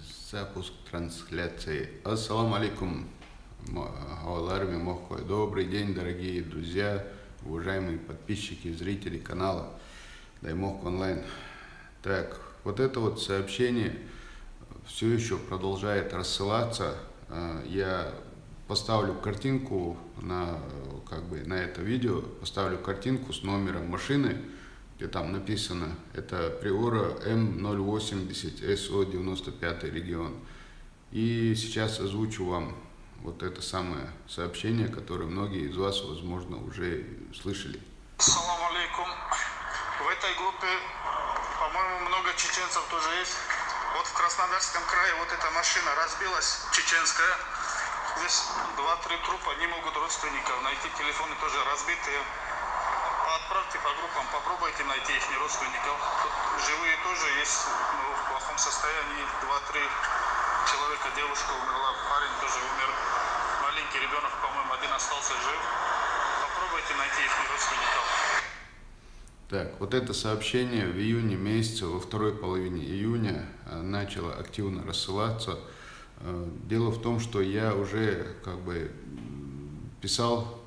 Запуск трансляции. Ассаламу алейкум. Добрый день, дорогие друзья, уважаемые подписчики, зрители канала Даймок онлайн. Так, вот это вот сообщение все еще продолжает рассылаться. Я поставлю картинку на это видео, поставлю картинку с номером машины, где там написано, это Приора М080 СО95 регион. И сейчас озвучу вам вот это самое сообщение, которое многие из вас, возможно, уже слышали. Ассаламу алейкум. В этой группе, по-моему, много чеченцев тоже есть. Вот в Краснодарском крае вот эта машина разбилась, чеченская. Здесь 2-3 трупа, не могут родственников найти, телефоны тоже разбитые. Отправьте по группам, попробуйте найти их родственников. Тут живые тоже есть, но в плохом состоянии. 2-3 человека, девушка умерла, парень тоже умер. Маленький ребенок, по-моему, один остался жив. Попробуйте найти их родственников. Так, вот это сообщение в июне месяце, во второй половине июня начало активно рассылаться. Дело в том, что я уже писал,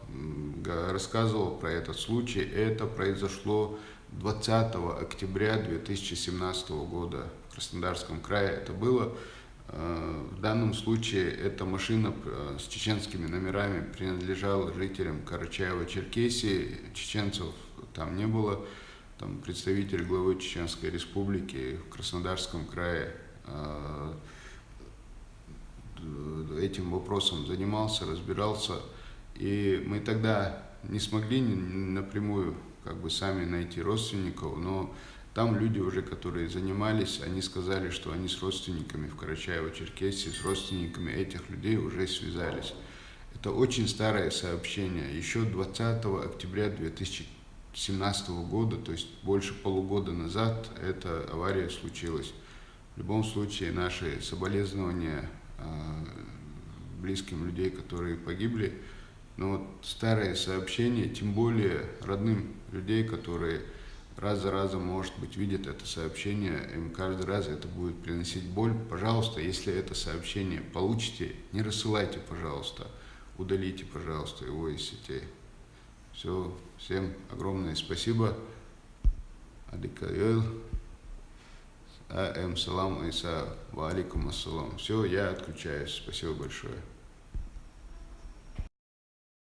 рассказывал про этот случай. Это произошло 20 октября 2017 года в Краснодарском крае. Это было. В данном случае эта машина с чеченскими номерами принадлежала жителям Карачаево-Черкесии. Чеченцев там не было. Там представитель главы Чеченской Республики в Краснодарском крае этим вопросом занимался, разбирался. И мы тогда не смогли напрямую сами найти родственников, но там люди уже, которые занимались, они сказали, что они с родственниками в Карачаево-Черкесии, с родственниками этих людей уже связались. Это очень старое сообщение. Еще 20 октября 2017 года, то есть больше полугода назад, эта авария случилась. В любом случае, наши соболезнования близким людей, которые погибли. Но вот старое сообщение, тем более родным людей, которые раз за разом, может быть, видят это сообщение, им каждый раз это будет приносить боль. Пожалуйста, если это сообщение получите, не рассылайте, пожалуйста, удалите, пожалуйста, его из сетей. Все, всем огромное спасибо. Адикайол. Салам Айса. Ва алейкум ассалам. Все, я отключаюсь. Спасибо большое.